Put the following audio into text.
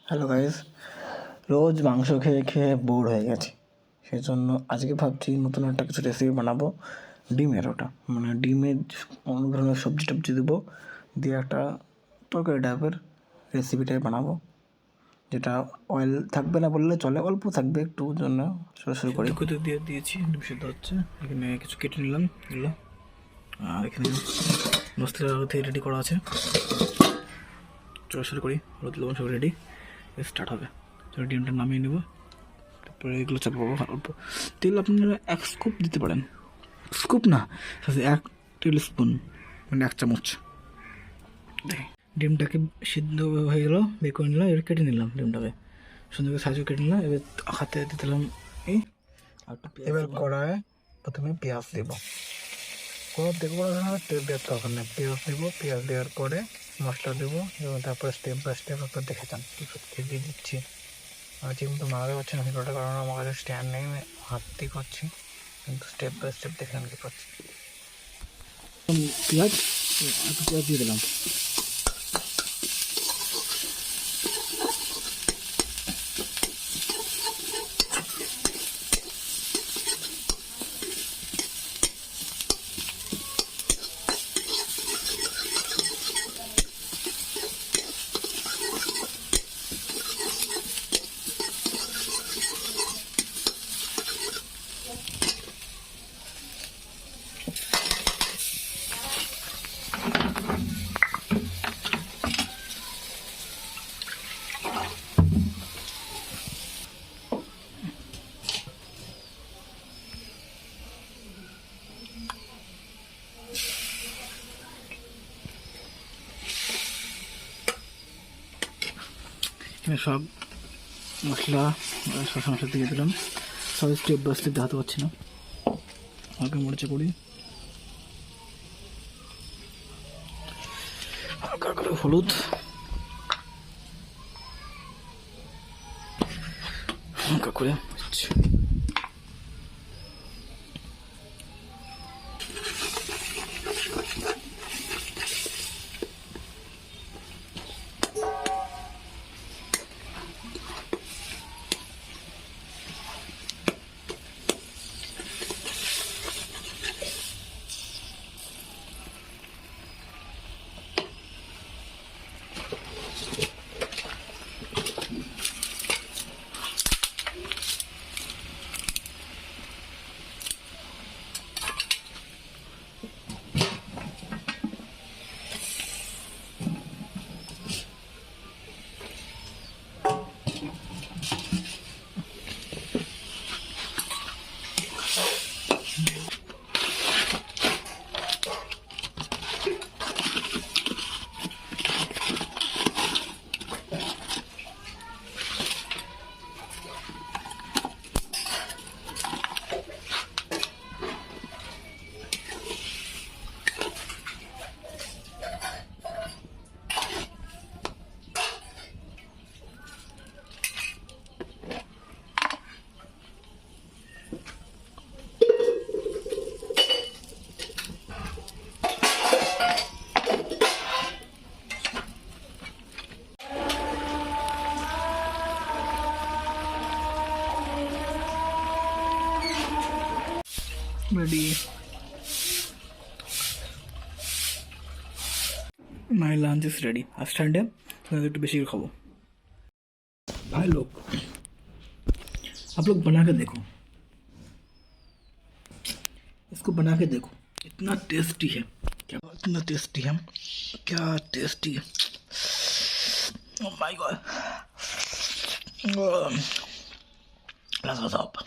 Hello guys, রোজ মাংস খেয়ে খেয়ে বোর হয়ে গেছি। সেজন্য আজকে ভাবছি নতুন একটা কিছু রেসিপি বানাবো। ডিমের ওটা মানে ডিমের অন্য ধরনের সবজি টবজি দেবো, দিয়ে একটা তরকারি টাইপের রেসিপি টাইপ বানাবো, যেটা অয়েল থাকবে না বললে চলে, অল্প থাকবে একটু জন্য। শুরু করি। করতে দিয়ে দিয়েছি, ডিম সিদ্ধ হচ্ছে। এখানে কিছু কেটে নিলাম এগুলো, আর এখানে মশলা রেডি করা আছে। চলো শুরু করি। হলুদ লবণ সব রেডি, স্টার্ট হবে। চলো ডিমটা নামিয়ে নেব, তারপরে এগুলো চাপাবো। অল্প তেল আপনারা 1 স্কুপ দিতে পারেন, স্কুপ না 1 টেবিল স্পুন, মানে 1 চামচ। ডিমটাকে সিদ্ধ হয়ে গেলো, বের করে নিলাম। এবার কেটে নিলাম ডিমটাকে, সুন্দর করে সাইজও কেটে নিলাম। এবার হাতে দিতে দিলাম এই। এবার কড়ায় প্রথমে পেঁয়াজ দেব। কোনো দেখবো তেল দেওয়ার দরকার নেই, পেঁয়াজ দেবো। পেঁয়াজ দেওয়ার পরে মশলা দেবো এবং তারপরে স্টেপ বাই স্টেপ আপনার দেখে যান কী করতে দিয়ে দিচ্ছি। আমি ঠিক মতো মারাতে পারছি না ভিডিওটা, কারণ আমার কাছে স্ট্যান্ড নেই, হাত দিয়ে করছি, কিন্তু স্টেপ বাই স্টেপ দেখে আমি কী করছি। পেঁয়াজ দিয়ে দিলাম। সব মশলা শসা মশলা দিয়ে দিলাম। সব স্টেপ বাই স্টেপ দেখাতে পারছি না। হালকা মরিচে করি, হালকা করে হলুদ, হালকা করে ready. My lunch is ready. आज ठंड है तो मैं तो बेशी खाओ। भाई लोग, आप लोग बना के देखो, इसको बना के देखो, इतना टेस्टी है। क्या इतना टेस्टी है, क्या टेस्टी है। Oh my God, let's go up.